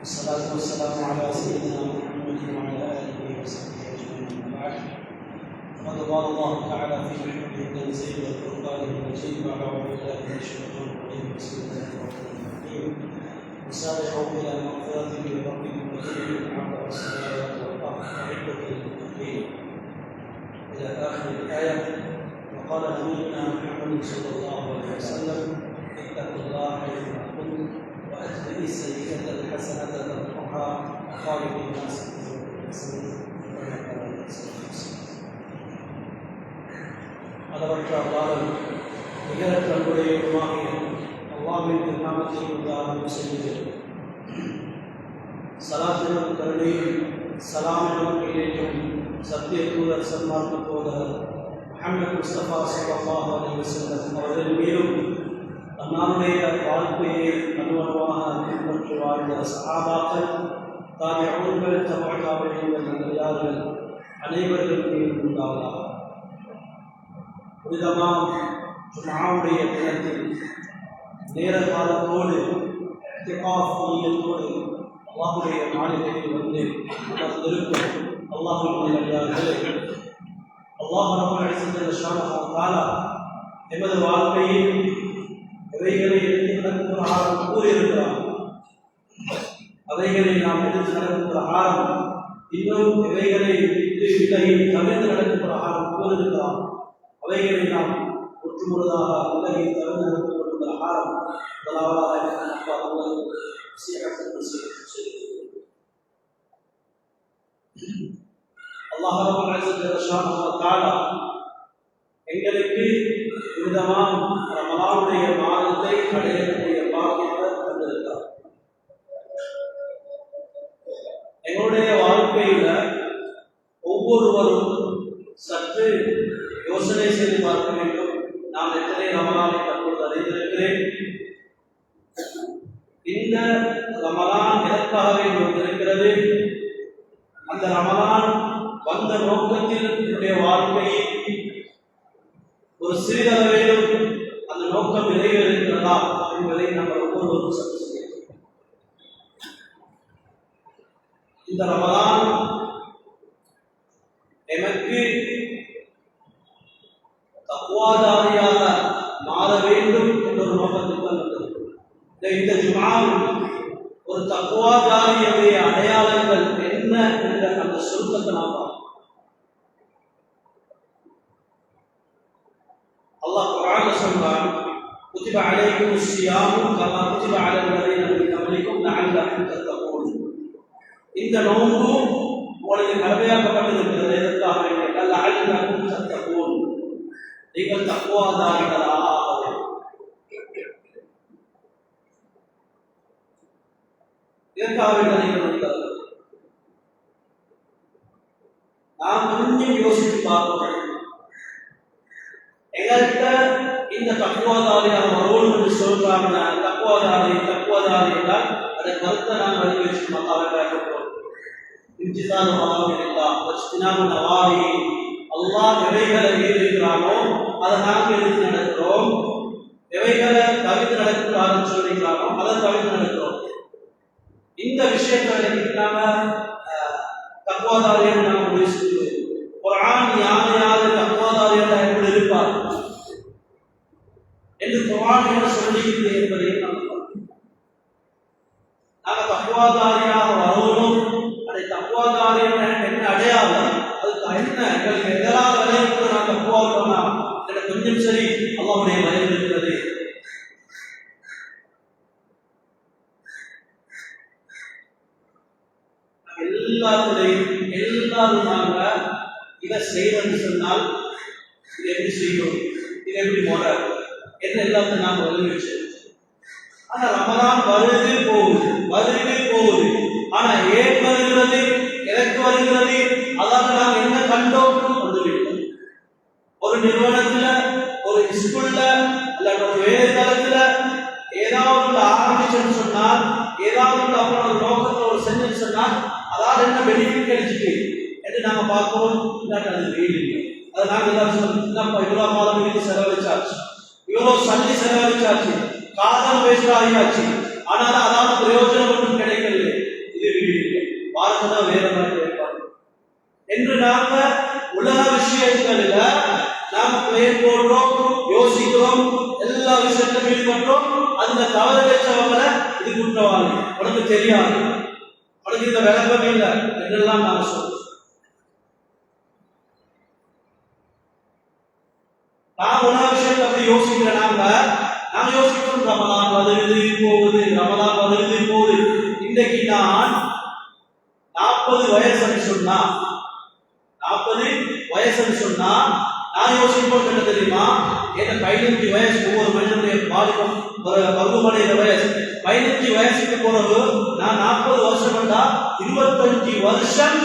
والصلاة والسلام على سيدنا محمد وعلى آله وصحبه أجمعين. بعد فقد قال الله تعالى في محكمه التنزيل والفرقان المجيد بعد أعوذ بالله من الشيطان الرجيم بسم الله الرحمن الرحيم وسارعوا إلى مغفرة من ربكم وجنة عرضها السماوات والأرض أعدت للمتقين إلى آخر الآية. وقال نبينا محمد صلى الله عليه وسلم اتقوا الله حيثما كنتم وأتبعوا السيئة الحسنة تمحها وخالق الناس அளவற்ற அல்லாஹ்வின் நிகரற்ற அன்புடையவருமாகிய அல்லாஹ்வின் திருநாமத்தில் உதாரணம் செய்கிறேன். சலாத்தினும் கருணையும் சலாமினும் இணைக்கும் சத்திய தூதர் சன்மார்க்க போதகர் முஹம்மது முஸ்தபா ஸல்லல்லாஹு அலைஹி வஸல்லம் அவர்கள் மீதும் அன்னாருடைய வாழ்க்கையை அனுபவமாக பின்பற்றி வாழ்ந்த சஹாபாக்கள், தாபிஊன்கள், தபஅ தாபிஈன்கள், நல்லடியார்கள் அனைவர்கள் மீதும் உண்டாவதாக. புனிதமான ஜும்ஆவுடைய தினத்தில் நேர காலத்தோடு இத்திகாஃப் நியத்தோடு அல்லாஹ்வுடைய மாளிகையில் வந்து அமர்ந்திருக்கும் அல்லாஹ்வின் நல்லடியார்களே, அல்லாஹ் ரப்பல் இஸ்ஸத்தி ஷானஹு வ தஆலா எமது வாழ்க்கையில் எவைகளை எடுத்து நடக்கும் பிரகாரம் கூறியிருக்கிறார், அவைகளை நாம் எடுத்து நடக்கும் பிரகாரம் இன்னும் எவைகளை விலகி தவிர்த்து நடக்கும் பிரகாரம் கூறியிருக்கிறார், அவைகளை நாம் ஒற்றுமுறையாக விலகி தவிர்த்து நடக்கும் பிரகாரம் அல்லாஹ் ரப்பல் இஸ்ஸத்தி ஷானஹு வ தஆலா எங்களுக்கு புனிதமான ரமலானுடைய மாதத்தை அடையக்கூடிய பாக்கியத்தை தந்திருக்கிறார். எங்களுடைய வாழ்க்கையில ஒவ்வொருவரும் சற்று யோசனை செய்து பார்க்க வேண்டும். நான் எத்தனை ரமலானை தற்பொழுது அடைந்திருக்கிறேன், இந்த ரமலான் எதற்காகவே வந்திருக்கிறது, அந்த ரமலான் வந்த நோக்கத்தில் என்னுடைய வாழ்க்கையை ஒரு சிறிதளவேனும் அந்த நோக்கம் நிறைவேறுகிறதா என்பதை நாங்கள் ஒவ்வொருவரும் சற்று செய்கிறோம். இந்த ரமலான் எமக்கு தக்வாதாரியாக மாற வேண்டும் என்ற ஒரு நோக்கத்துக்கு வந்தது. இந்த ஜும்ஆவில் ஒரு தக்வாதாரியுடைய அடையாளங்கள் என்ன என்ற அந்த சுருக்கத்தை நாம் பார்க்கிறோம். அல்லாஹ் குர்ஆன்ல சொல்றான், குத்திப அலைக்குமுஸ் ஸியாமு கமா குத்திப அலல் லதீன மின் கப்லிக்கும் லஅல்லகும் தத்தகூன். இந்த நோன்பு உங்களுக்கு கடமையாக்கப்பட்டிருக்கிறது. எதற்காக என்றால் லஅல்லகும் தத்தகூன், நீங்கள் தக்வாதாரிகளாக ஆக வேண்டும். இதற்காக நீங்கள் நாம் கொஞ்சம் யோசித்து பார்க்கணும். எங்கள்கிட்ட இந்த தக்குவாதாரியாக வரணும் என்று சொல்றாங்க. தக்குவாதாரி என்றால் அதை கருத்தை நாம் அறிவிச்சு மக்கள் இம்திசால் மகாவில்லா வஸ்தினாம நவாஹி, அல்லாஹ் எவைகளை இருக்கிறானோ அதை நாங்கள் எடுத்து நடக்கிறோம், எவைகளை தவிர்த்து நடக்கிறான்னு சொல்லிக்கிறானோ அதை தவிர்த்து நடக்கிறோம். இந்த விஷயத்தை நாம தக்குவாதாரியாக நாம் முடிச்சு குர்ஆன் யார் யார் தக்வாதாரியாக எப்படி இருப்பார் என்று குர்ஆன் என்ன சொல்லிக்கிறது என்பதை நாங்கள் தக்வாதாரியாக வரணும். அதை தக்வாதாரியாக என்ன அடையாளம், அதுக்கு என்ன எங்களுக்கு எதிராக விளையாட்டு நான் தக்குவா போனா எனக்கு கொஞ்சம் சரி அல்லாஹ்வுடைய பயம் இருக்கிறது. எல்லாரும் நாங்க இதை செய்யணும்னு சொன்னால் இதை எப்படி செய்யணும், இதை எப்படி முறை என்ன எல்லாத்தையும் நாம் ஒதுங்கி வச்சு. ஆனா ரமலான் வருது போகுது. ஆனா ஏன் வருகிறது, எதற்கு வருகிறது, அதாவது நாம் என்ன கண்டோம் வந்துவிட்டோம். ஒரு நிறுவனத்துல, ஒரு ஸ்கூல்ல அல்லது ஒரு வேலை தளத்துல ஏதாவது ஆரம்பிச்சுன்னு சொன்னால், ஏதாவது அவனோட நோக்கத்தோடு செஞ்சுன்னு சொன்னால் அதாவது என்ன பெனிஃபிட் கிடைச்சிட்டு என்று நாங்க பார்க்கிறோம். இல்லாட்டி அது வெயில் இல்லை. அதை நாங்கள் எல்லாரும் சொல்லப்பா இவ்வளோ மாதம் இதுக்கு செலவழிச்சாச்சு, இவ்வளோ சல்லி செலவழிச்சாச்சு, காதல் பேசுறாச்சு, ஆனால் அதாவது பிரயோஜனம் ஒன்றும் கிடைக்கல. இது வீடு இல்லை, வாழ்க்கை தான் வேற மாதிரி ஏற்பாடு என்று நாம உலக விஷயங்களில் நாம பிளேன் போடுறோம், யோசிக்கிறோம், எல்லா விஷயத்தையும் ஈடுபடுறோம். அந்த தவறு வச்சவங்களை இது குற்றவாளி, உனக்கு தெரியாது, உனக்கு இந்த விளக்கம் இல்லை என்றெல்லாம் நான் சொல்றேன். நான் உலக விஷயத்தை அப்படி யோசிக்கிறேன். நாங்க யோசிக்கிறோம் ரமலான் வருது போகுது, ரமலான் வருது போகுது. இன்றைக்கு நான் 40 வயசுன்னு சொன்னா, 40 வயசுன்னு சொன்னா நான் யோசிப்போம் என்ன தெரியுமா? ஏன்னா 15 வயசு ஒவ்வொரு மனிதனுடைய பாலிபம் பருவமடைகிற வயசு. 15 வயசுக்கு பிறகு நான் 40 வருஷம் வந்தா 25 வருஷம்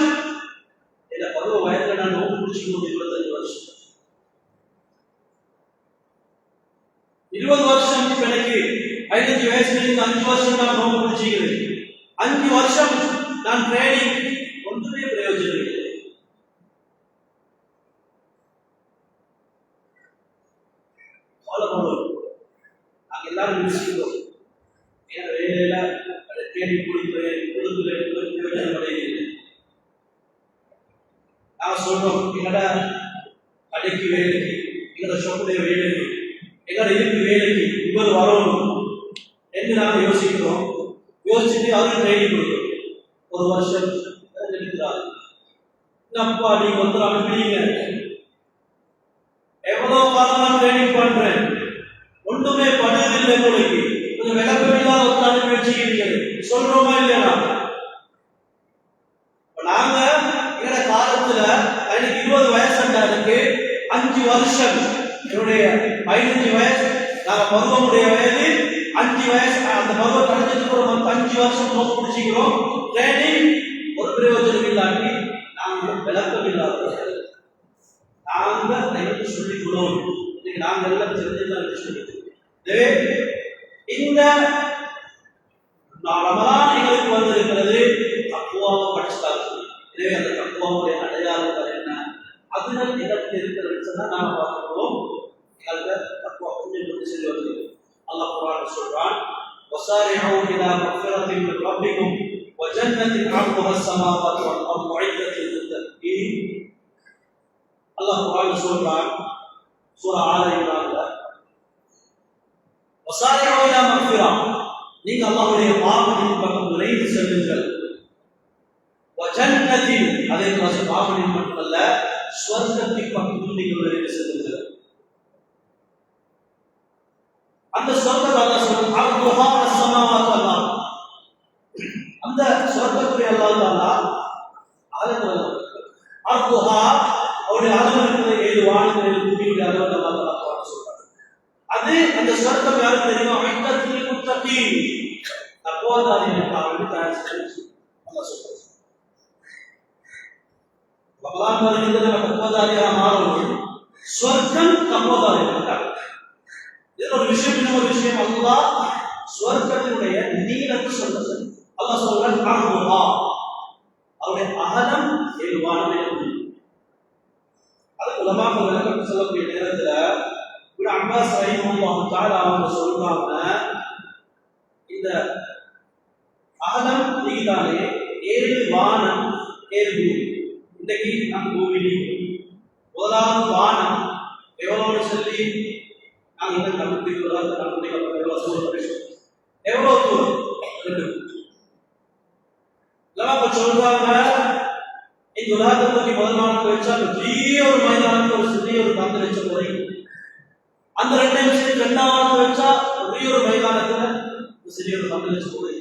இந்த பருவ வயதுல நான் நோக்கு பிடிச்சிக்கணும். 25 வருஷம், 20 வருஷம் எனக்கு 15 வயசுல இருந்து 5 வருஷம் நான் நோக்கு பிடிச்சிக்கிறேன். 5 வருஷம் நான் ட்ரைனிங், ஒன்றுமே பிரயோஜனம் இல்லை. நாங்கள் எல்லாரும் யோசிக்கிறோம், ஏன்னா வேலையில தேடி கொடுக்குறேன் பிரயோஜனம் அடைகிறது. நாங்கள் சொல்றோம் எங்கட கடைக்கு வேலைக்கு, எங்கட ஷாப்புடைய வேலைக்கு, எங்கட இதுக்கு வேலைக்கு இவர் வரணும் என்று நாங்கள் யோசிக்கிறோம். யோசிச்சுட்டு அவருக்கு ட்ரைனிங் கொடுக்குறோம். 1 வருஷம் எடுக்கிறாரு. அப்பா நீங்க ஒருத்தர் அனுப்பினீங்க, எவ்வளவு காலம் நான் ட்ரைனிங் பண்றேன், ஒன்றுமே பண்ணதில்லை. உங்களுக்கு கொஞ்சம் விளக்கம் இல்லாத ஒரு அனுப்பி வச்சுக்கிறீங்க, சொல்றோமா இல்லையா? நாங்க எங்கட காலத்துல எனக்கு 20 வயசுக்கு 5 வருஷம், என்னுடைய 15 வயசு நாங்க பருவமுடைய வயது 5 வயசு, அந்த பருவம் கடைஞ்சதுக்கு ஒரு 5 வருஷம் நோக்கு பிடிச்சிக்கிறோம். ட்ரைனிங் ஒரு பிரயோஜனம் இல்லாட்டி நாங்கள் விளக்கம் இல்லாதவர்கள். நாங்கள் எனக்கு சொல்லிக் கொள்ளணும். நாங்கள் எல்லாம் தெரிஞ்சுதான் சொல்லிக் இந்த ரமலான் எங்களுக்கு வந்திருக்கிறது தக்குவாவை படிச்சுட்டாங்க. எனவே அந்த தக்குவாவுடைய அடையாளங்கள் என்ன, அதனால் எங்களுக்கு இருக்கிறது சொன்னா நாம பார்த்துக்கிறோம். எங்களுக்கு தக்குவா கொஞ்சம் கொஞ்சம் சொல்லி வருது. அல்லாஹ் குர்ஆன்ல சொல்றான், வஸாரிஉ இலா மக்ஃபிரத்தின் மின் ரப்பிக்கும் வ ஜன்னத்தின் அர்துஹா ஸமாவாத்து வல் அர்து உஇத்தத் லில்-முத்தகீன். அல்லாஹ் குர்ஆன்ல சொல்றான், சூரா ஆல இம்ரான்ல, வஸாரிஉ இலா மக்ஃபிரா, நீங்க அல்லாஹ்வுடைய பாவத்தின் பக்கம் விரைந்து செல்லுங்கள். வ ஜன்னத்தின், அதே போல பாவத்தின் மட்டுமல்ல சுவர்க்கத்தின் பக்கம் நீங்கள் விரைந்து செல்லுங்கள். அந்த சொர்க்கத்தை அல்லாஹ் சொல்றான், அர்துஹா ஸமாவாத்து வல் அர்து, அந்த சொர்க்கத்தை அல்லாஹ் தஆலா அர்துஹா அவருடைய அளவு இருக்கிற 7 வானங்கள் 7 பூமியுடைய அளவு அல்லாஹ் தஆலா சொல்றான். அது அந்த சொர்க்கம் யாருக்கு தெரியுமா? உஇத்தத் லில்-முத்தகீன், தக்வாதாரிகளுக்கு தயார் செய்யப்பட்டது. அல்லாஹ் சொல்றான், ரமலான் வருகிறது, நம்ம தக்வாதாரியாக மாறணும். சொர்க்கம் தக்வாதாரிகளுக்காக. இது ஒரு விஷயம். இன்னொரு விஷயம், அல்லாஹ் சொர்க்கத்தினுடைய நீளத்தை சொல்றது. அல்லாஹ் சொல்றான், அர்துஹா, அவருடைய அகலம் 7 வானங்கள். அது உலமாக்கள் விளக்கம் சொல்லக்கூடிய நேரத்துல இப்னு அப்பாஸ் ரஹிமஹுல்லாஹு தஆலா அவங்க சொல்றாங்க, இந்த அகலம் நீதானே 7 வானம் 7 பூமி. இன்னைக்கு நம்ம பூமி முதலாவது வானம் எவ்வளவு சொல்லி நாங்கள் இன்னும் கண்டுபிடிக்கிறதா எவ்வளவு தூரம் சொல்றாங்க. இந்த உலகத்தை பற்றி முதல் நாளுக்கு வச்சா பெரிய ஒரு மைதானத்தை ஒரு சிறிய ஒரு பந்து வச்ச முறை, அந்த 2 நிமிஷத்துக்கு 2வது வச்சா பெரிய ஒரு மைதானத்துல சிறிய ஒரு பந்து வச்ச முறை.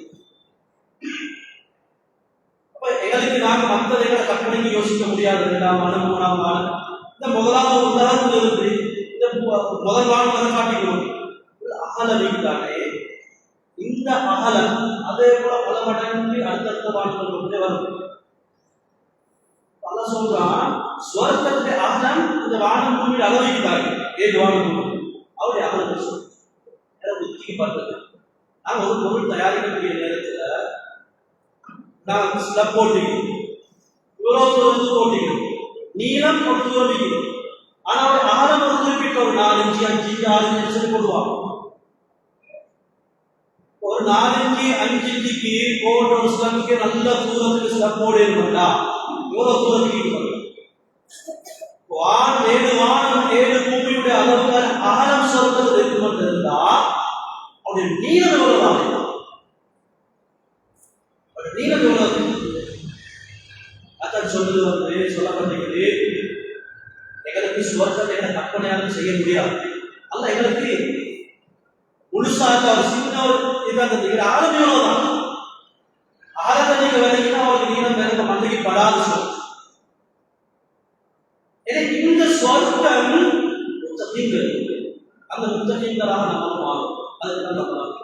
அப்ப எங்களுக்கு நாங்க மற்ற எங்களை கற்பனைக்கு யோசிக்க முடியாது. 2ஆம் ஆண்டு 3ஆம் ஆண்டு இந்த முதலாவது உலகத்தில் இருந்து இந்த முதல் வானம் காட்டிக்கணும். அகலம் தானே, இந்த அகலம் அதே போல பல மடங்கு அடுத்தடுத்த வானங்கள் கொண்டே வரும். அல்லாஹ் சொல்றான், சுவர்க்கத்துடைய அகலம் இந்த வானம் பூமியில் அளவிக்கிறாங்க. 7 வானம் பூமி அவருடைய அகலத்தை சொல்றாங்க. புத்திக்கு பார்த்தது நான் ஒரு பொருள் தயாரிக்கக்கூடிய நேரத்துல நான் ஸ்லப் போட்டிக்கிறோம், இவ்வளவு தூரம் போட்டிக்கிறோம், நீளம் ஒரு தூரம், ஆனா ஒரு ஆழம் ஒரு குறிப்பிட்ட ஒரு 4 இன்ச்சு 5 இன்ச்சு 6 இன்ச்சு சொல்லி போடுவாங்க. ஒரு 4 இன்ச்சு 5 இன்ச்சுக்கு போட்ட ஒரு ஸ்லப்புக்கு நல்ல தூரத்துக்கு ஸ்லப் போட இருந்தா இவ்வளவு தூரத்துக்கு வானம் 7 பூமியுடைய அளவுக்கு ஆழம் சொல்றது இருக்குமென்று இருந்தா அவருடைய நீளம் எவ்வளவு, நீளம் எவ்வளவு அதான் சொல்றது சொல்லப்பட்டிருக்கிறது. எங்களுக்கு சுவர்க்கத்தை கற்பனையாக செய்ய முடியாது. அல்ல எங்களுக்கு முழுசாக ஒரு சின்ன ஒரு ஆழம் எவ்வளவுதான், ஆழத்தை நீங்க விலகினா அவருக்கு நீளம் விலக மண்டைக்கு படாது சொல். எனக்கு இந்த சொர்க்கம் முத்தகீன்கள், அந்த முத்தகீன்களாக நம்ம மாறும். அதுக்கு நல்ல மாறும்.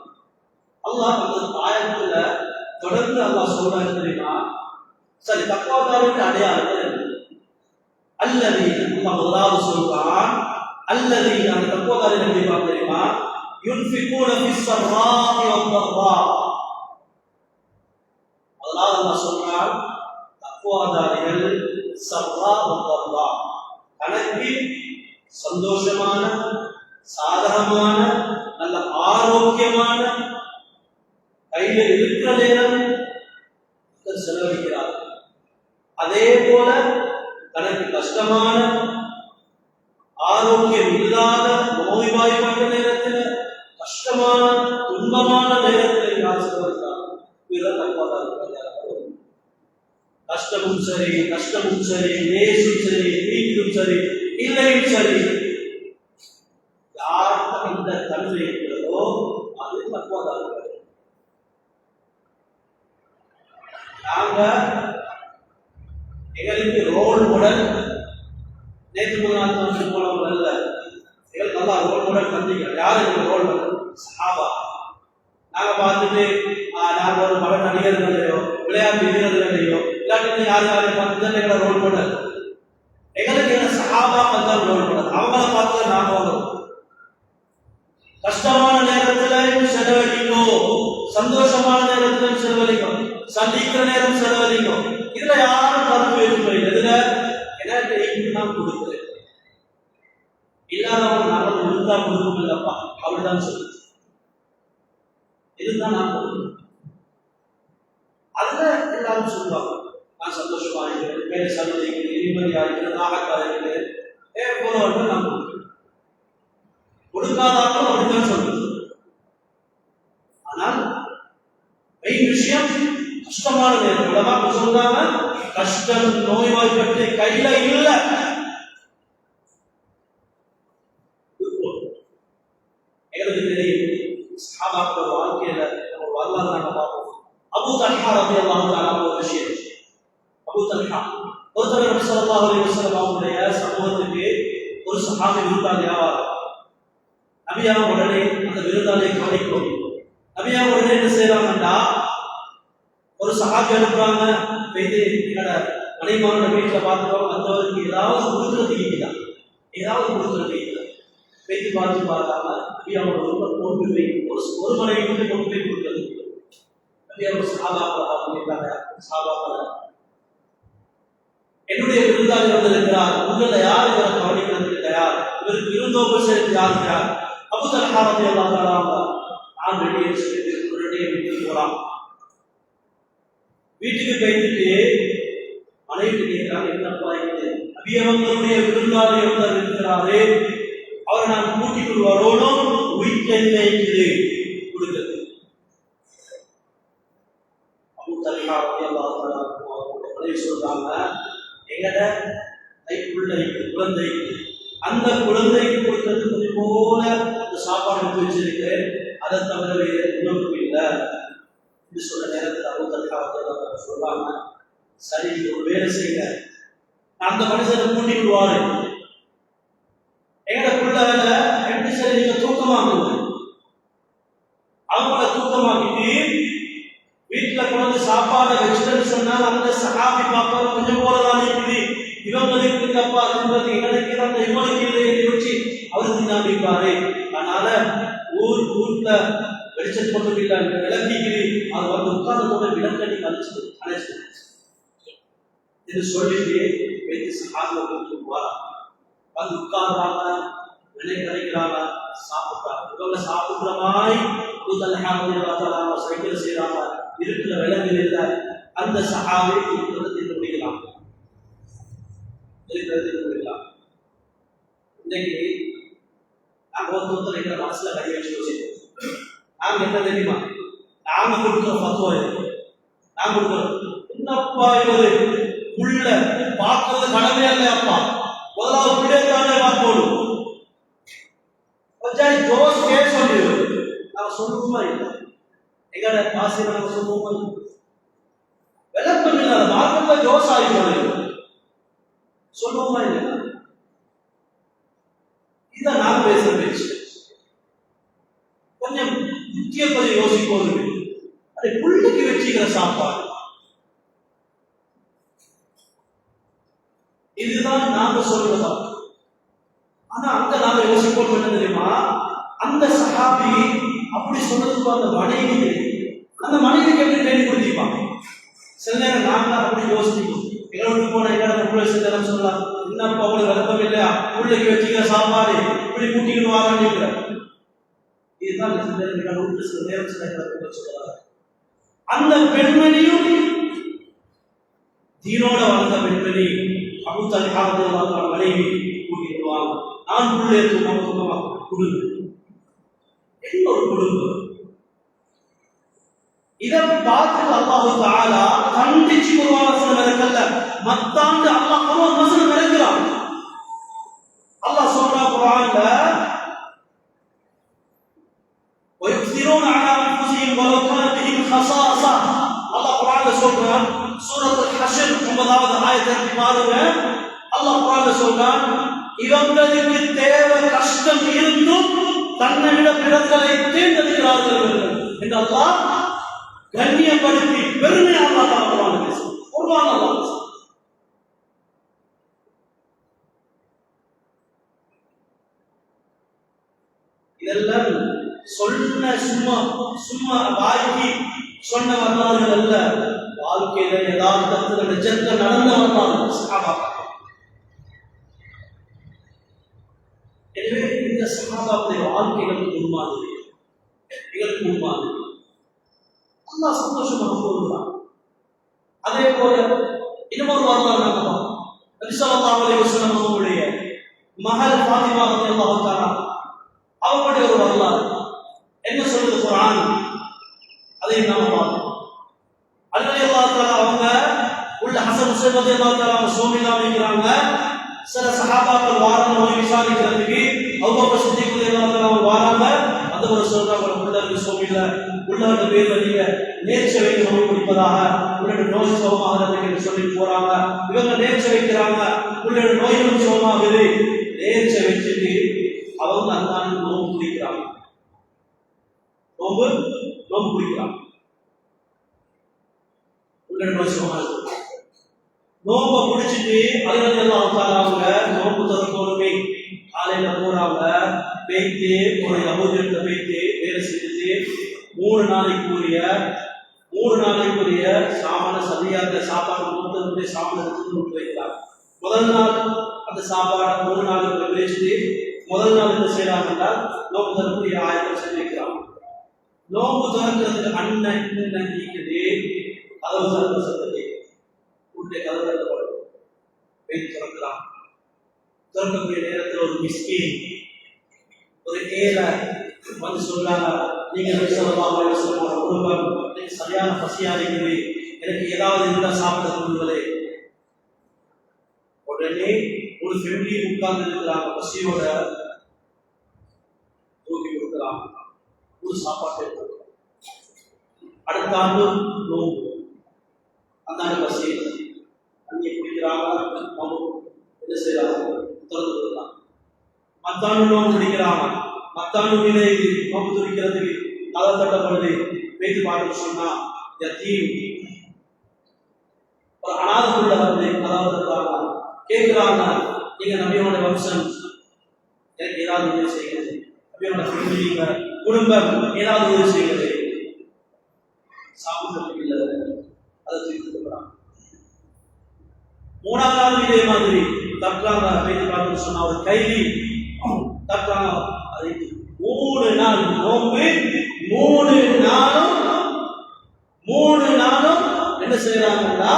அல்லாஹ் அந்த ஆயத்துல தொடர்ந்து அல்லாஹ் சொல்றாங்க தெரியுமா? சரி, தக்வாதாரின் அடையாளங்கள் அல்லதீன, அல்லாஹ் முதலாவது சொல்றான் அல்லதீன, அந்த தக்வாதாரின் எப்படி பார்க்க தெரியுமா? யுன்ஃபிகூன ஃபிஸ்ஸர்ராஇ வத்தர்ரா. முதலாவது அல்லாஹ் சொல்றான் தக்வாதாரிகள் சர்ரா வத்தர்ரா, தனக்கு சந்தோஷமான சாதகமான நல்ல ஆரோக்கியமான கையில இருக்கிற நேரம் செலவழிக்கிறார். அதே போல தனக்கு கஷ்டமான ஆரோக்கியம் இல்லாத நோய்வாய்ப்பட்ட நேரத்தில் கஷ்டமான துன்பமான நேரத்தில் யார் செலவழித்தார்? கஷ்டமும் சரி, நேசும் சரி, நீக்கும் சரி, இல்லையும் சரி, யாருக்கு இந்த தன்மை இருக்கிறதோ அது தக்குவாதார்கள். நாங்க எங்களுக்கு ரோல் மாடல் நேற்று முதல் போனவங்க அல்ல, எங்களுக்கு நல்லா ரோல் மாடல் தந்தீங்க. யாரு எங்களுக்கு ரோல் மாடல்? சஹாபா. நாங்க பார்த்துட்டு நாங்க ஒரு பல நடிகர்களையோ விளையாட்டு வீரர்களையோ இல்லாட்டி யாரு பார்த்து எங்களை ரோல் மாடல். எங்களுக்கு எங்க சஹாபாக்கள் தான் ரோல் மாடல். அவங்கள பார்த்து நாங்க வரோம். கஷ்டமான நேரத்திலையும் செலவழிக்கும், சந்தோஷமான நேரத்திலும் செலவழிக்கும், சந்திக்கிற நேரம் செலவழிக்கும். இதுல யாரும் கருத்து வேற்றுமை இல்லை. இதுல எனக்கு நான் கொடுக்கிறேன், இல்லாதவங்க நாங்கள் கொடுத்தா கொடுக்கும் இல்லப்பா அப்படிதான் சொல்லு. இதுதான் நான் கொடுக்கிறேன். அதுல எல்லாரும் சொல்லுவாங்க நான் சந்தோஷமா இருக்கிறேன், மேலே சந்தோஷிக்கிறேன், நிம்மதியா இருக்கிறேன், நாகத்தா இருக்கிறேன், போறவர்கள் நான் கொடுக்கிறேன். கொடுக்காதாலும் அப்படித்தான் சொல்றது. ஆனால் மெயின் விஷயம் கஷ்டமான நேரம் உலமா சொல்றாங்க, கஷ்டம் நோய்வாய்ப்பட்டு கையில இல்ல. எங்களுக்கு தெரியும் சஹாபாக்கள் வாழ்க்கையில நம்ம வரலாறு நாங்க பார்ப்போம். அபூ தல்ஹா ரலியல்லாஹு தஆலா ஒரு விஷயம். அபூ தல்ஹா ஒருத்தர் நபி ஸல்லல்லாஹு அலைஹி வஸல்லம் அவருடைய சமூகத்துக்கு ஒரு சஹாபி விருந்தாளியாக நபியா உடனே அந்த விருந்தாளியை கவனிக்கும். நபியா உடனே என்ன செய்யறாங்கன்னா ஒரு சஹாபி அனுப்புறாங்க, போயிட்டு என்னோட மனைவிமாரோட வீட்டுல பார்த்துருவாங்க, மற்றவருக்கு ஏதாவது கொடுக்குறதுக்கு இருக்குதா, ஏதாவது கொடுக்குறதுக்கு இருக்குதா, போயிட்டு பார்க்காம நபியாவோட ரொம்ப கொண்டு போய் ஒரு மனைவி கொண்டு போய் கொடுக்குறது. நபியாவோட சாபாக்கள் என்னுடைய விருந்தாளி வந்திருக்கிறார், உங்களை யார் இவரை கவனிக்கிறதுக்கு தயார், இவருக்கு விருந்தோம்பல் செய்யறது யார் தயார்? அபூ தல்ஹா ரலியல்லாஹு தஆலா நான் ரெடியே சொல்லிட்டு ரெடியே வீட்டுக்கு போறான். வீட்டுக்கு போயிட்டு மனைவி கேட்கிறாங்க, என்னப்பா இது நபியவங்களுடைய விருந்தாளி ஒருத்தர் இருக்கிறாரு, அவரை நான் கூட்டிக் கொண்டு வரணும், வீட்டில் என்ன இருக்குது கொடுக்கிறது. அபூ தல்ஹா ரலியல்லாஹு தஆலா மனைவி சொல்றாங்க, எங்கட குழந்தை அந்த குழந்தைக்கு கொடுக்கிறது கொஞ்சம் போல அந்த சாப்பாடு எடுத்து வச்சிருக்கேன், அதை தவிர வேறு உணவு இல்லை என்று சொன்ன நேரத்தில் அபூ தல்ஹா சொல்றாங்க, சரி ஒரு வேலை செய்ய, அந்த மனுஷனை கூட்டி விடுவாரு, எங்கட பிள்ளைல ரெண்டு சரி நீங்க தூக்கமாக்குங்க, அவங்கள தூக்கமாக்கிட்டு வீட்டுல கொண்டு சாப்பாடை வச்சுட்டு சொன்னால் அந்த சஹாபி பார்ப்பாரு கொஞ்சம் போலதான் இருக்குது, இவங்களுக்கு இருக்கப்பா இருந்தது எங்களுக்கு அந்த இவனுக்கு இல்லை என்று வச்சு அவரு தின்னாமிப்பாரு. அதனால வீட்டுல வெளிச்சம் கொண்டு விளக்கிக்கிறீ அது வந்து உட்கார்ந்து கூட விளக்கடி கழிச்சு அழைச்சு என்று சொல்லிட்டு வைத்து சகாபாக்களுக்கு போறாங்க. வந்து உட்கார்றாங்க, நினைக்கிறாங்க, சாப்பிட்டாங்க. இவங்க சாப்பிடுற மாதிரி சைக்கிள் செய்யறாங்க. இருக்கிற விலங்குகள் இல்லை. அந்த சகாவை இருக்கிறது முடிக்கலாம். இன்னைக்கு நாங்க ஒருத்தர் எங்க மனசுல கை வச்சு யோசிப்போம். நாங்க என்ன தெரியுமா, நாங்க கொடுக்குற பத்துவா இருக்கு. நாங்க கொடுக்குறோம் என்னப்பா இது உள்ள பார்க்கறது கடமையா இல்லையாப்பா, முதலாவது பிள்ளைத்தானே பார்க்கணும். ஜோஸ் கே சொல்லி நாங்க சொல்லுவோமா இல்லை, எங்கட காசு நாங்க சொல்லுவோமா இல்லை, விளக்கம் இல்லாத மார்க்கெட்ல ஜோஸ் ஆகி சொல்லுவோமா இல்லை. இதான் நான் பேசுற பேச்சு. கொஞ்சம் முக்கிய கொஞ்சம் யோசிப்போம். அதை புள்ளிக்கு வச்சுக்கிற சாப்பாடு இதுதான் நாங்க சொல்றதா. ஆனா அங்க நாங்க யோசிப்போம் என்ன தெரியுமா, அந்த சஹாபி அப்படி சொல்றதுக்கு அந்த மனைவிக்கு எப்படி ட்ரெயின் கொடுத்திருப்பாங்க. சில நேரம் நாங்க அப்படி யோசிப்போம். எங்களோட போன எங்களோட சில நேரம் சொல்லலாம், என்னப்பா அவங்களுக்கு விளக்கம் இல்லையா, பிள்ளைக்கு வச்சுக்கிற சாப்பாடு இப்படி கூட்டிக்கிட்டு வாங்க. இதுதான் சில நேரம் சொல்றாங்க. அந்த பெண்மணியும் தீனோட வந்த பெண்மணி அபூ தல்ஹா மனைவி கூட்டிட்டு வாங்க, நான் பிள்ளை குடும்பம் என்ன ஒரு குடும்பம். இதை பார்த்து அல்லாஹ் தஆலா கண்டிச்சு குர்ஆன் வசனம் இறக்கல, மத்தாண்டு அல்லாஹ் குர்ஆன் வசனம் இறக்குறான். அல்லாஹ் சொல்றான் குர்ஆன்ல, وَيُؤْثِرُونَ عَلَى أَنفُسِهِمْ وَلَوْ كَانَ بِهِمْ خَصَاصَةٌ. அல்லாஹ் குர்ஆன்ல சொல்றான், சூரத்துல் ஹஷ்ர் 9வது ஆயத்தை பாருங்க. அல்லாஹ் குர்ஆன்ல சொல்றான், இவங்களுக்கு தேவை கஷ்டம் இருந்தும் தன்னை விட பிறர்களை தேர்ந்தெடுக்கிறார்கள் என்று அல்லாஹ் கண்ணியப்படுத்தி பெருமையாக அல்லாஹ் பேசுகிறான். இதெல்லாம் சொன்ன சும்மா வாய்க்கு சொன்ன வரலாறுகள் அல்ல, வாழ்க்கையில யதார்த்தத்தில் நிஜத்தில் நடந்த வரலாறு. எனவே இந்த சஹாபாவுடைய வாழ்க்கைகளுக்கு முன்மாதிரி, எங்களுக்கு முன்மாதிரி. அல்லாஹ் சந்தோஷமாக சொல்கிறான். அதே போல இன்னொரு வரலாறு நடக்கும். நபி ஸல்லல்லாஹு அலைஹி வஸல்லம் அவர்களுடைய மகள் ஃபாத்திமா ரலியல்லாஹு தஆலா அவங்களுடைய ஒரு வரலாறு என்ன சொல்லுது குர்ஆன், அதை நாம பார்ப்போம். ரலியல்லாஹு தஆலா அவங்க உள்ள ஹசன் ஹுசைன் ரலியல்லாஹு தஆலா சோமிலா வைக்கிறாங்க. சில சஹாபாக்கள் வாராங்க நோய் விசாரிக்கிறதுக்கு. அபூபக்கர் சித்திக் ரலியல்லாஹு தஆலா வாராங்க. அந்த ஒரு சொல்றாங்க, உள்ளருக்கு சோமில உள்ளவங்க பேர்ல நீங்க நேர்ச்சை வைக்க நோய் குடிப்பதாக, உள்ளோட நோய் சோமாகிறதுக்கு என்று சொல்லி போறாங்க. இவங்க நேர்ச்சை வைக்கிறாங்க, உள்ளோட நோய்களும் சோமாகுது. நேர்ச்சை வச்சுட்டு அவங்க அந்த நோம்பு குடிக்கிறாங்க. நோம்பு குடிக்கிறாங்க. உள்ளோட நோய் சோமாகுது. நோம்பை குடிச்சிட்டு ரலியல்லாஹு தஆலா அவங்க நோம்பு திறக்கணுமே காலையில போறாங்க. பேய்த்து ஒரு யஹூதியிட்ட பேய்த்து வேலை செஞ்சுட்டு 3 நாளைக்குரிய சாமான சரியாக சாப்பாடு கொடுத்து சாமான எடுத்து வைக்கிறாங்க. முதல் நாள் அந்த சாப்பாடை 3 நாளுக்கு பிரிச்சுட்டு முதல் நாள் என்ன செய்யறாங்க என்றால் நோம்பு திறக்கூடிய ஆயத்தம் செஞ்சு வைக்கிறாங்க. நோம்பு திறக்கிறதுக்கு அண்ணன் இன்னும் நீக்குது. கதவு திறந்த சத்தத்தை உள்ளே கதவு திறக்கப்படும். பேய் திறக்கிறாங்க. திறக்கக்கூடிய நேரத்தில் ஒரு மிஸ்கின், ஒரு ஏழை வந்து சொல்றாங்க, நீங்க ஸல்லல்லாஹு அலைஹி வஸல்லம் குடும்பம் எனக்கு சரியான பசியா இருக்குது, எனக்கு ஏதாவது இருந்தால் சாப்பிட கொடுங்களே. உடனே ஒரு ஃபேமிலி உட்கார்ந்து இருக்கிறாங்க, பசியோட தூக்கி கொடுக்குறாங்க, ஒரு சாப்பாட்டை கொடுக்குறாங்க. அடுத்த ஆண்டு நோம்பு, அந்த ஆண்டு பசி தண்ணி குடிக்கிறாங்க, என்ன செய்யறாங்க, திறந்து கொடுக்குறாங்க. மத்தாண்டு நோம்பு குடிக்கிறாங்க. மத்தாண்டு மீது நோம்பு துடிக்கிறதுக்கு கதை தட்டப்படுது. பேச்சு பாட்டு சொன்னா யத்தீம் ஒரு அனாதைக்குள்ள வந்து கதவை தட்டுறாங்க. கேட்கிறாங்க, நீங்க நபியோட வம்சம், எனக்கு ஏதாவது உதவி செய்யுங்க, நபியோட ஃபேமிலிங்க குடும்பம் ஏதாவது உதவி செய்வது, சாப்பிடுறதுக்கு இல்லை, அதை தீர்த்துக்கிறாங்க. மூணாவது நாள் இதே மாதிரி தட்டுறாங்க, பேசி பார்த்து சொன்ன ஒரு கைதி தட்டுறாங்க. அதை 3 நாள் நோம்பு, 3 நாளும் என்ன செய்யறாங்கன்னா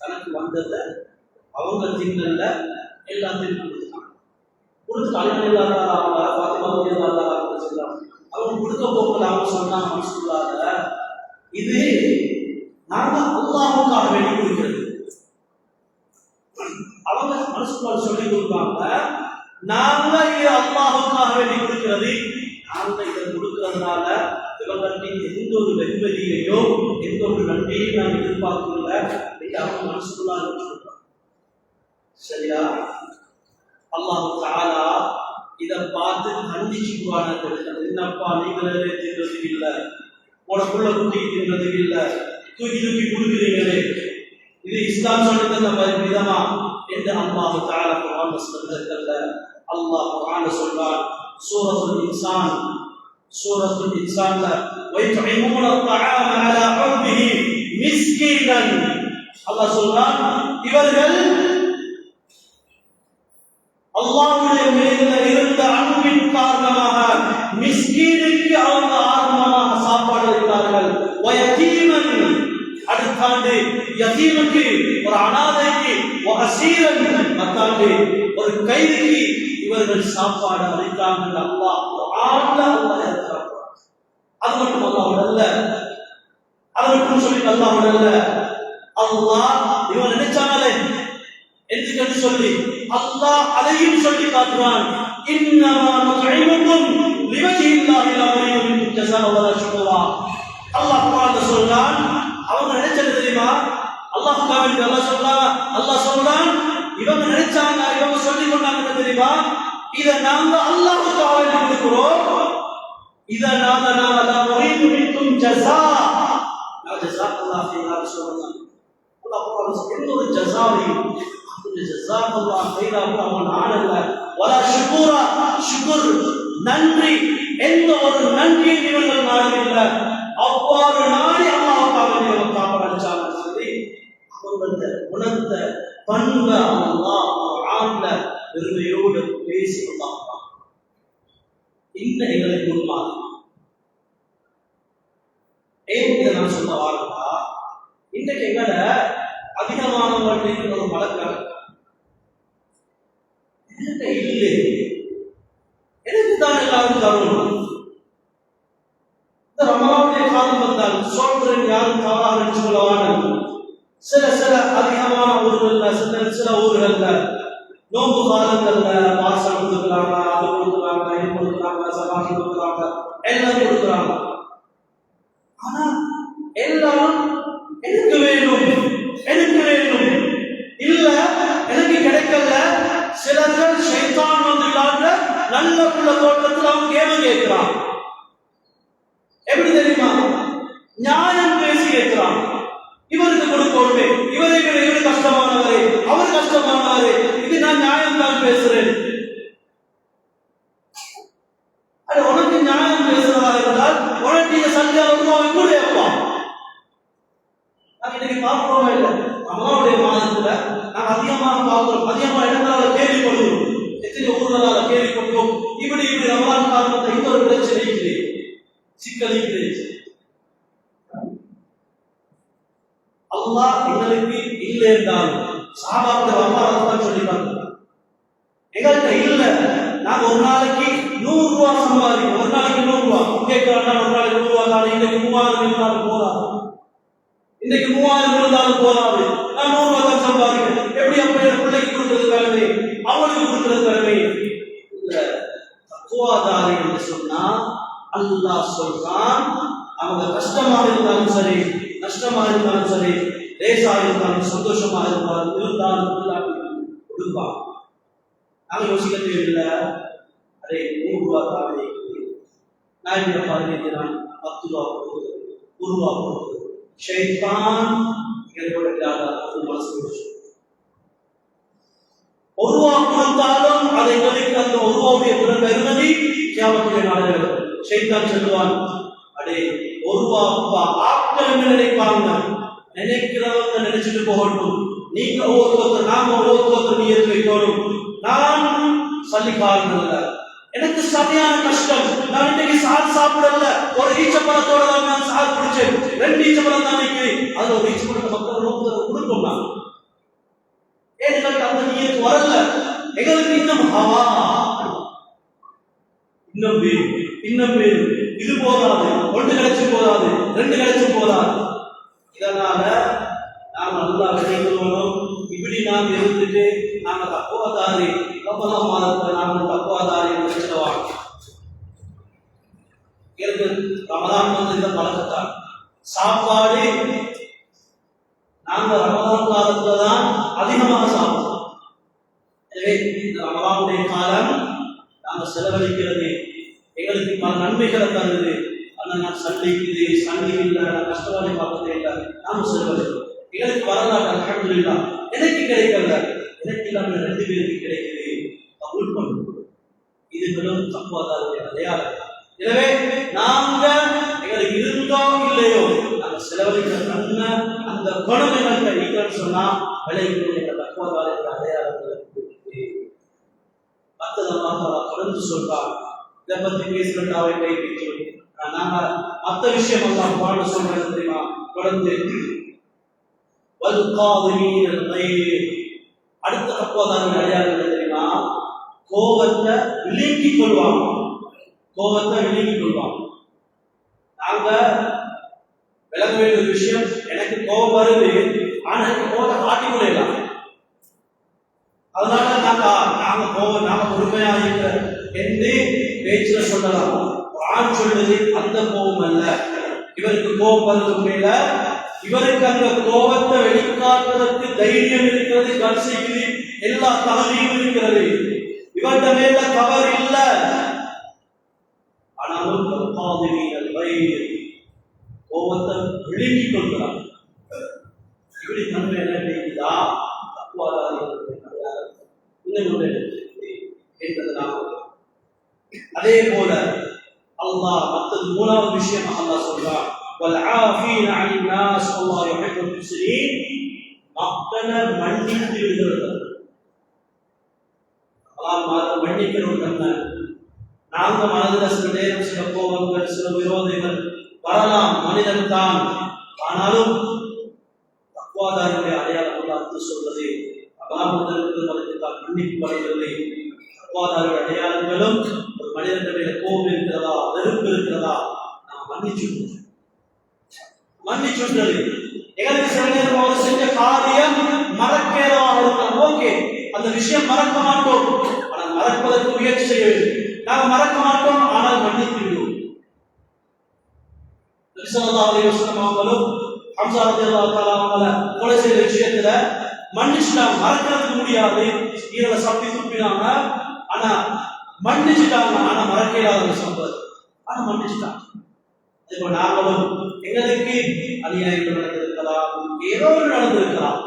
தனக்கு வந்தத அவங்க திங்கல்ல எல்லாத்தையும் கொடுத்துட்டாங்க. கொடுத்து அண்ணன் இல்லாத அவங்க கொடுக்க போக்குல அவங்க சொன்னாங்க மனசுக்குள்ளாத, இது நாங்க அல்லாஹ்வுக்காக வேண்டி கொடுக்கிறது. அவங்க மனசுக்குள்ள சொல்லி கொடுப்பாங்க, நாங்க இது அல்லாஹ்வுக்காக வேண்டி கொடுக்கிறது, நாங்க இதை கொடுக்கறதுனால இவங்களுக்கு எந்த ஒரு வெகுமதியையோ எந்த ஒரு நன்றியையும் நாங்கள் எதிர்பார்க்கல. அவங்க மனசுக்குள்ள சொல்றாங்க. சரியா? அல்லாஹ் தஆலா இதை பார்த்து கண்டிச்சுக்குவான, என்னப்பா நீங்களே தின்றதுக்கு இல்லை, உனக்குள்ள குட்டிக்கு தின்றதுக்கு இல்லை, தூக்கி தூக்கி கொடுக்குறீங்களே, இது இஸ்லாம் சொல்லி தந்த விதமா என்று அல்லாஹ் தஆலா குர்ஆன் வசனத்துல அல்லாஹ் குர்ஆன்ல சொல்றான். சூரத்துல் இன்சான்ல وَيُطْعِمُونَ الطَّعَامَ عَلَى حُبِّهِ مِسْكِينًا அல்லாஹ் சொல்றான், இவர்கள் அல்லாஹ்வுடைய மீது இருந்த அன்பின் காரணமாக மிஸ்கீனுக்கு அவங்க ஆர்வமாக சாப்பாடு அளித்தார்கள். வயதீமன் அடுத்தாண்டு யதீமுக்கு, ஒரு அனாதைக்கு, வஹசீரன் மத்தாண்டு ஒரு கைதிக்கு இவர்கள் சாப்பாடு அளித்தார்கள். அல்லாஹ் அது மட்டும் அல்லாஹ்வுடல்ல, அது மட்டும் சொல்லி அல்லாஹ்வுடல்ல, அல்லாஹ் இவன் நினைச்சானே என்று சொல்லி அல்லாஹ் அதையும் சொல்லி காட்டுவான். இன்னமா நுத்இமுக்கும் லிவஜில்லாஹி லா நுரீது மின்கும் ஜஸாஅ வலா ஷுக்கூரா. அல்லாஹ் குர்ஆன்ல சொல்றான், அவங்க நினைச்சது தெரியுமா? அல்லாஹ்வுக்காக அல்லாஹ் சொல்றான், இவங்க நினைச்சாங்க, இவங்க சொல்லி கொண்டாங்க தெரியுமா? இதை நாங்க அல்லாஹ்வுக்காக கொடுக்கிறோம், இதை நாங்க லா நுரீது மின்கும் ஜஸாஅ ஜஸாஅல்லாஹு ஃபீஹா சொல்றான். அல்லாஹ் குர்ஆன்ல எந்த ஒரு ஜஸாவையும் ஜஸாஅல்லாஹு ஃபீஹா அவன் ஆனல்ல, வலா ஷுக்கூரா ஷுக்ர் நன்றி, எந்த ஒரு நன்றியை இவர்கள் நாடவில்லை. அவ்வாறு நாடி அல்லாஹ்வுக்காக காப்பாற்றாங்க சொல்லி அவர்கள் உணர்ந்த பண்பை அல்லாஹ் குர்ஆன்ல பெருமையோடு பேசி அல்லாஹ் இந்த எங்களுக்கு முன்மாதிரி. ஏன் இதை நான் சொல்ல வாரா, இன்றைக்கு எங்களை அதிகமானவர்களுக்கு ஒரு பழக்கம் இல்லை, எனக்கு தான் எல்லாரும் தரணும். இந்த ரமலானுடைய காலம் வந்தால் சொல்றேன், யாரும் தவறாக நினைச்சு கொள்ளவான. சில அதிகமான ஊர்கள்ல, சில ஊர்கள்ல நோம்பு காலங்கள்ல பாசம் கொடுக்குறாங்க, அது கொடுக்குறாங்க, இது கொடுக்குறாங்க, சமாளி கொடுக்குறாங்க, எல்லாம் கொடுக்குறாங்க. ஆனா எல்லாம் எனக்கு வேணும் இல்ல, எனக்கு கிடைக்கல. சிலர்கள் ஷைத்தான் வந்து நல்ல புள்ள தோட்டத்தில் அவன் கேம கேட்கிறான். எப்படி தெரியுமா? நியாயம் பேசி கேட்கிறான். இவருக்கு கொடுக்கணுமே, இவரு கஷ்டமானவரே, அவர் கஷ்டமானவரே, இது நான் நியாயம் தான் பேசுறேன். அது உனக்கு நியாயம் பேசுறதா இருந்தால் உனக்கு சந்தியா கூட வைப்பான். இன்னைக்கு பார்க்கிறோம் இல்லை, அம்மாவுடைய மாதத்துல நாங்கள் அதிகமாக பார்க்கிறோம், அதிகமாக இடங்களால கேள்விப்படுவோம், எத்தனை ஊர்களால கேள்விப்படுவோம். இப்படி ரமலான் காரணத்தை இந்த ஒரு பிரச்சனை சிக்கலிக்கு அல்லாஹ் எங்களுக்கு இல்லை என்றாலும் சஹாபாக்கள் அல்லாஹ் சொல்லிப்பாங்க, எங்கள்கிட்ட இல்லை, நாங்கள் ஒரு நாளைக்கு 100 ரூபாய் சம்பாதிக்கும், ஒரு நாளைக்கு 100 ரூபாய் கேட்கிறாங்க, ஒரு நாளைக்கு 100 ரூபாய் தான், இன்னைக்கு 3000 இருந்தாலும் போதாது, இன்னைக்கு 3000 இருந்தாலும் போதாது, நான் 100 ரூபாய் தான் சம்பாதிக்கிறேன். எப்படி அப்படி பிள்ளைக்கு கொடுக்கிறது கடமை, அவனுக்கு கொடுக்கிறது கடமை இல்ல. தக்குவாதாரி என்று சொன்னா அல்லாஹ் சொல்றான், அவங்க கஷ்டமாக இருந்தாலும் சரி, நஷ்டமாக இருந்தாலும் சரி, லேசாக இருந்தாலும் சந்தோஷமாக இருந்தாலும் கொடுப்பான். நாங்கள் யோசிக்க தேவையில்லை, அதே 100 ரூபாய் தானே, நான் இந்த 15 நாள் 10 ரூபா கொடுக்குது, 1 ரூபா கொடுக்குது. ஷைத்தான் எங்களோட மனசு ஒரு ரூபா கொடுத்தாலும் அதை எங்களுக்கு அந்த ஒரு ரூபாவுடைய பெருமதி கியாமத்துடைய நாளில் ஷைத்தான் சொல்லுவான், அடே ஒரு ரூபா ஆட்கள் என்ன நினைப்பாங்க, நினைக்கிறவங்க நினைச்சிட்டு போகட்டும், நீங்க ஒவ்வொருத்தர் நாம ஒவ்வொருத்தர் நியத்து வைக்கணும். நான் சல்லிக்காரன் அல்ல, எனக்கு சரியான கஷ்டம், நான் இன்னைக்கு சார் சாப்பிடல, ஒரு ஈச்சப்பழத்தோட தான் நான் சார் குடிச்சேன், 2 ஈச்சப்பழம் தான் நினைக்கிறேன், அதுல ஒரு ஈச்சப்பழத்தை மக்கள் கொடுக்கும். நான் ஏன் எங்களுக்கு அந்த நியத்து வரல, எங்களுக்கு இன்னும் ஹவா, இன்னும் பேரு இது போதாது, 1 கிடைச்சு போதாது, 2 கிடைச்சு போதாது. இதனால நாம் நல்லா விளைக்கணும். இப்படி நாம் இருந்துட்டு நாங்கள் தக்குவாதாரி, ரமலான் மாதத்தில் நாங்கள் தக்குவாதாரி நினைச்சிடுவாங்க. எனக்கு ரமலான் வந்து இந்த பழக்கத்தான் சாப்பாடு நாங்கள் ரமலான் காலத்துல தான் அதிகமாக சாப்பிடுவோம். எனவே இந்த ரமலானுடைய காலம் நாங்கள் செலவழிக்கிறது எங்களுக்கு பல நன்மைகளை தருது. ஆனால் நான் சண்டைக்குது, சண்டை இல்லை, கஷ்டவாதி பார்க்கறதே இல்லை, நாம செலவழிக்கிறோம். எங்களுக்கு வரலாறு அல்ஹம்துலில்லாஹ் எனக்கு கிடைக்கல, எனக்கு இல்லாம 2 பேருக்கு கிடைக்குது, கபூல் பண்ணுவோம். இது வெறும் தக்குவாதாருடைய அடையாளம். எனவே நாங்க எங்களுக்கு இருந்தோ இல்லையோ நாங்க செலவழிக்கிற நன்மை அந்த குணம் எங்களுக்கு நீங்கன்னு சொன்னா விளைவுகள் எங்க தக்குவாதாருடைய அடையாளங்கள். மற்றதெல்லாம் தொடர்ந்து சொல்றாங்க, இதை பத்தி பேசுறதாவே கைப்பிடிச்சு நாங்க மற்ற விஷயம் எல்லாம் பாட சொல்றது தெரியுமா? தொடர்ந்து அடுத்த தக்குவாதாரின் அடையாளங்கள் தெரியுமா? கோபத்தை விளங்கிக் கொள்வாங்க, கோபத்தை விளங்கிக் கொள்வாங்க. நாங்க விளங்க வேண்டிய விஷயம், எனக்கு கோபம் வருது, ஆனா எனக்கு கோபத்தை காட்டிக் கொள்ளலாம். அதனால நாங்க கோபம் நாம பொறுமையாக இருக்கிற என்று பேச்சுல சொல்லலாம். ஆண் சொல்லுது அந்த கோபம் அல்ல, இவருக்கு கோபம் வருது மேல இவருக்கு அந்த கோபத்தை வெளிக்காட்டுவதற்கு தைரியம் இருக்கிறது, கட்சிக்கு எல்லா தகுதியும் இருக்கிறது, இவர்கிட்ட மேல தவறு இல்ல. ஆனாலும் கோபத்தை விழுங்கிக் கொள்கிறார். இப்படி தன்மை என்ன என்பதனால் அதே போல அல்லாஹ் மற்றது 3வது விஷயம் அல்லாஹ் சொல்றான், والعافين عن الناس والله يحب المحسنين. மக்களை மன்னித்து விடுகிறது. அல்லாஹ் மன்னிக்கணும். நாங்க மனதில் சில நேரம் சில கோபங்கள், சில விரோதங்கள் வரலாம், மனிதன் தான். ஆனாலும் தக்குவாதாரியுடைய அடையாளம் அல்லாஹ் சொல்றது அபாபத்திற்கு மன்னிப்பு வருகிறது. தக்குவாதாரியுடைய அடையாளங்களும் ஒரு மனிதனுடைய கோபம் இருக்கிறதா, வெறுப்பு இருக்கிறதா, நாம் மன்னிச்சுன்றது. எங்களுக்கு சில நேரம் அவர் செஞ்ச காரியம் மறக்கிறதாக இருக்கலாம், ஓகே, அந்த விஷயம் மறக்க மாட்டோம், ஆனால் மறப்பதற்கு முயற்சி செய்ய வேண்டும். நாங்கள் மறக்க மாட்டோம், ஆனால் மன்னித்து விடுவோம். நபி ஸல்லல்லாஹு அலைஹி வஸல்லம் அவர்களும் ஹம்ஸா ரலியல்லாஹு தஆலா அவங்கள கொலை செய்த விஷயத்துல மன்னிச்சுட்டாங்க. மறக்கிறதுக்கு முடியாது, ஈரல சப்பி துப்பினாங்க, ஆனா மன்னிச்சுட்டாங்க. ஆனா மறக்கலாத சம்பவம், ஆனா மன்னிச்சுட்டாங்க. இப்போ நாங்களும் எங்களுக்கு அநியாயங்கள் நடந்திருக்கலாம், ஏதோ நடந்திருக்கலாம்,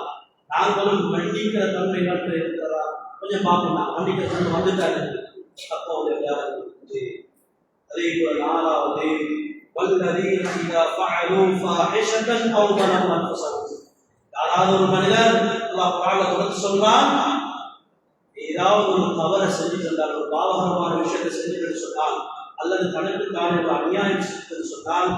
நாங்களும் மன்னிக்கிற தன்மை இருக்கிறதா கொஞ்சம் பார்க்கணும். மன்னிக்கிற தன்மை வந்துட்டாரு அப்போ அதே போல 4வது யாராவது ஒரு மனிதர் அல்லாஹ் குர்ஆன்ல தொடர்ந்து சொல்றான், ஏதாவது ஒரு தவறை செஞ்சு சொன்னால், ஒரு பாவகரமான விஷயத்தை செஞ்சு சொன்னால், அல்லது தனக்கு தானே ஒரு அநியாயம் செய்து சொன்னால்,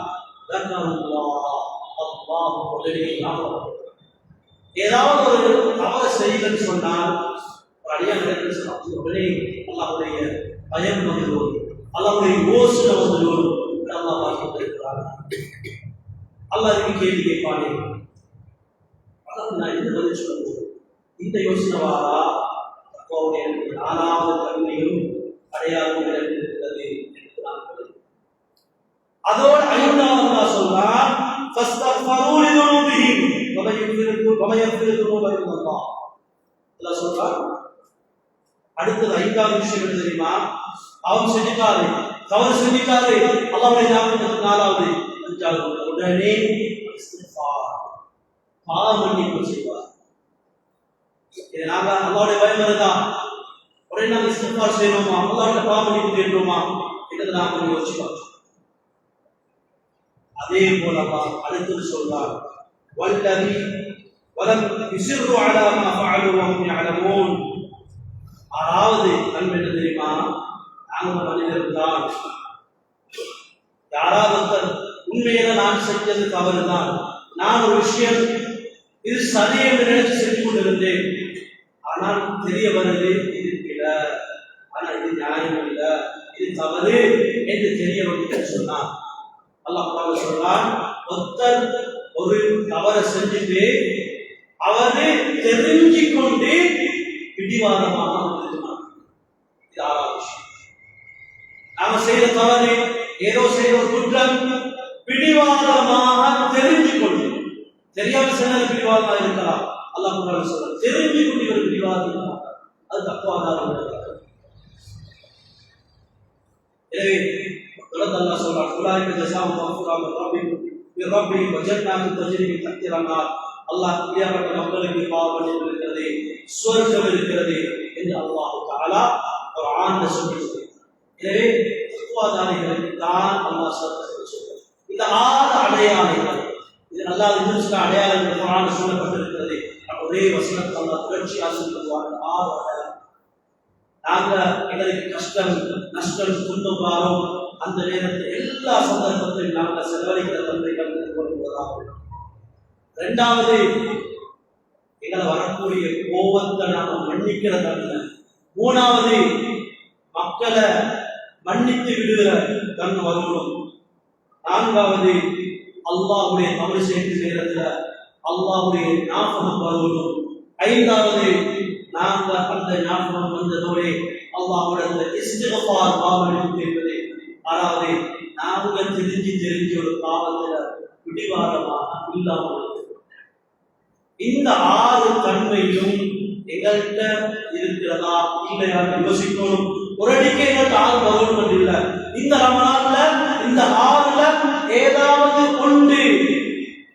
ஏதாவது ஒரு தவறு செய்யுன்னு சொன்னால், ஒரு அநியாயம் சொன்னால் உடனே அல்லாஹ்வுடைய பயம் வந்துடும், அல்லாஹ்வுடைய யோசனை வந்துடும். அல்லாஹ் பார்க்கிறார், அல்லாஹ் இதுக்கு கேள்வி கேட்பானே, நான் இந்த பதில் சொல்லுவோம், இந்த யோசனை வாரா அப்பாவுடைய 4வது தன்மையும் அடையாளம் இருக்கிறது என்று நான் சொல்லுவேன். அதோடு 5வது சொல்றான், ஃபஸ்தக்ஃபரு லிதுனூபிஹிம் வ யக்ஃபிரு ذُنُوبَ إِلَّا اللَّهُ. அல்லாஹ் சொல்றான். அடுத்தது 5வது விஷயம் என்ன தெரியுமா? அவன் செஞ்சிட்டாரு, தவறு செஞ்சிட்டாரு, அல்லாஹ்வுடைய ஞாபகத்துக்கு 4வது 5வது உடனே இஸ்திக்ஃபார், பாவ மன்னிப்பு செய்வார். இதை நாங்க அல்லாஹ்வுடைய பயம் இருந்தா உடனே நாங்கள் இஸ்திக்பார் செய்யணுமா, அல்லாஹ்வுடைய பாவமன்னிப்பு தேடுறோமா என்று நாங்கள் யோசிப்போம். அதே போல அல்லாஹ் அடுத்து சொல்றார், வல்லதி வலம் யுஸிர்ரு அலா மா ஃபஅலு வ ஹும் யஅலமூன். அதாவது நன்மை என்ன தெரியுமா, நாங்கள் மனிதர்கள் தான். யாராவது உண்மையில நான் செஞ்சது தவறுதான், நான் ஒரு விஷயம் இது சரி என்று நினைச்சு செஞ்சு கொண்டிருந்தேன், ஆனால் தெரிய வருது இது இல்லை, ஆனா இது நியாயம் இல்லை, இது தவறு என்று தெரிய வந்து சொன்னான். அல்லாஹ் சொல்றான், ஒருத்தர் ஒரு தவறை செஞ்சுட்டு அவரு தெரிஞ்சு கொண்டு பிடிவாதமாக இருந்தார். இது ஆறாவது விஷயம். நாம செய்த தவறு, ஏதோ செய்த ஒரு குற்றம், பிடிவாதமாக தெரிஞ்சு கொண்டு, தெரியாம செஞ்ச பிடிவாதமாக இருக்கலாம். அல்லாஹ் குர்ஆன்ல சொல்றான், தெரிஞ்சு கொண்டு ஒரு பிடிவாதம், அது தக்குவாதாரம். எனவே அல்லாஹ் சொல்றான், உலாயிக ஜஸாஉஹும் மஃஃபிரத்தும் மின் ரப்பிஹிம் வ ஜன்னத்துன் தஜ்ரி மின் தஹ்திஹா அன்-நஹர். அல்லாஹ் கியாமத் மக்களுக்கு பாவம் இருக்கிறது, சொர்க்கம் இருக்கிறது என்று அல்லாஹ் தஆலா குர்ஆன்ல சொல்லியிருக்கிறார். எனவே தக்குவாதாரிகளுக்கு தான் அல்லாஹ் சொர்க்கத்தை சொல்றார். இந்த 6 அடையாளங்கள், இது அல்லாஹ் இன்னும் அடையாளங்கள் குர்ஆன்ல சொல்லப்பட்டிருக்கிறது. ஒரே வசனத்தை அல்லாஹ் தொடர்ச்சியாக சொல்லுவார். 6 அடையாளம். நாங்க எங்களுக்கு கஷ்டம் நஷ்டம் துன்பம் வரும், அந்த நேரத்தில் எல்லா சந்தர்ப்பத்திலும் நாங்கள் செலவழிக்கிற தன்மைகள் கொள்வதாக. இரண்டாவது, எங்களை வரக்கூடிய கோபத்தை நாங்கள் மன்னிக்கிற தன்மை. மூணாவது, மக்களை மன்னித்து விடுகிற தன்மை வரணும். நான்காவது, அல்லாஹ்வுடைய தவறு செய்கிற நேரத்தில் அல்லாஹ்வுடைய ஞாபகம் வரணும். ஐந்தாவது, நாங்கள் அந்த ஞாபகம் வந்ததோடு அல்லாஹ்வுடைய இஸ்திக்ஃபார் பாவமன்னிப்பு என்பது. ஆறாவது, நாங்கள் தெரிஞ்சு ஒரு பாவத்தில் பிடிவாதமாக இல்லாமல். இந்த 6 தன்மையும் எங்கள்கிட்ட இருக்கிறதா இல்லையா யோசிக்கணும். ஒரு அடிக்கை எங்கள்கிட்ட 6 வரணும் இல்லை. இந்த ரமலான்ல இந்த 6ல ஏதாவது ஒன்று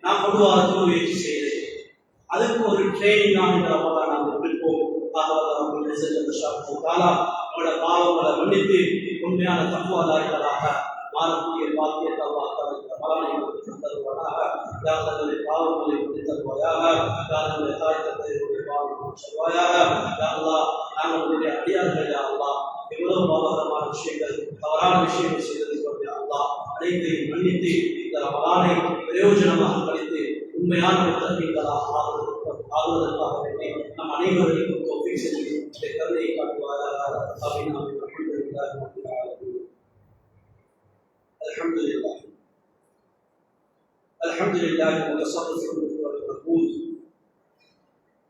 நான் கொண்டு வரதுக்கு முயற்சி செய்தேன். அதுக்கு ஒரு ட்ரைனிங் நான் இந்த ரமலான் நாங்கள் கொடுப்போம். அவங்களோட பாவங்களை மன்னித்து உண்மையான தக்குவாதாரிகளாக மாறக்கூடிய பாக்கியத்தை பலனை தருவாயாக. யாருடைய பாவங்களை தருவாயாக, யாருடைய தாய் தந்தையுடைய பாவங்களை சொல்வாயாக. நாங்களுடைய அடியார்கள் யாரெல்லாம் எவ்வளவு பாவகரமான விஷயங்கள் தவறான விஷயங்கள் செய்திருக்கிறோம் யாரெல்லாம் அனைத்தையும் மன்னித்து இந்த ரமலானை பிரயோஜனமாக கழித்து உண்மையான முத்தகீன்களாக ஆகுவதற்காக வேண்டி நம் அனைவரையும் தௌஃபீக் செய்து கருணையை காட்டுவாயாக. الحمد لله المتصرف الملك والملكوت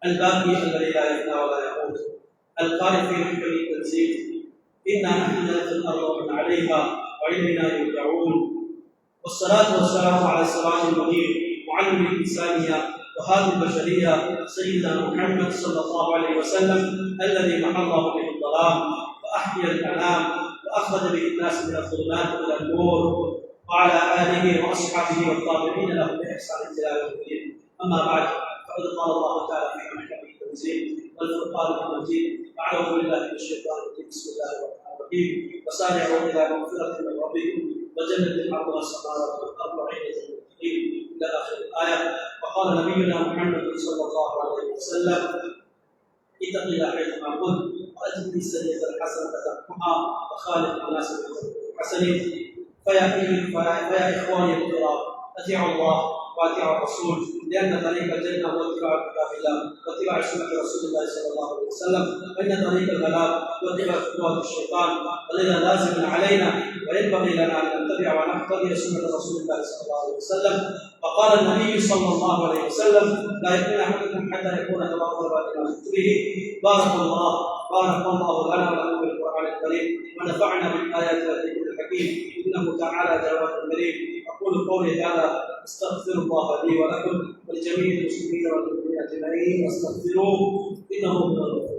الباقي الذي لا يفنى ولا يموت القائل في محكم التنزيل انا نحن نرث الارض ومن عليها والينا يرجعون والصلاه والسلام على السراج المنير معلم الانسانيه وهادي البشريه سيدنا محمد صلى الله عليه وسلم الذي محى الله به الظلام واحيا الانام واخرج به الناس من الظلمات الى النور وعلى آله وأصحابه والطابعين له بإحسان إلى يوم الدين. أما بعد، فقد قال الله تعالى في محكمه التنزيل والفرقان المجيد: أعوذ بالله من الشيطان الرجيم، بسم الله الرحمن الرحيم، وسارعوا إلى مغفرة من ربكم وجنة عرضها السماوات والأرض أعدت للمتقين إلى آخر الآية. وقال نبينا محمد صلى الله عليه وسلم: اتق الله حيثما كنت وأتبع السيئة الحسنة تمحها وخالق الناس بخلق حسن. فيا إخواني الكرام، أطيعوا الله وأطيعوا الرسول، لأن طريق الجنة هو اتباع كتاب الله واتباع سنة رسول الله صلى الله عليه وسلم، وإن طريق الهلاك هو اتباع خطوات الشيطان. ولذا لازم علينا وينبغي لنا أن نتبع ونقتدي سنة رسول الله صلى الله عليه وسلم. وقال النبي صلى الله عليه وسلم: لا يؤمن أحدكم حتى يكون كما قال إلى خطبه. بارك الله لنا ولكم بالقرآن الكريم ونفعنا بالآيات والذكر الحكيم، إنه تعالى جواد كريم. أقول قولي هذا أستغفر الله لي ولكم ولجميع المسلمين والمؤمنين أجمعين، واستغفروه إنه هو الغفور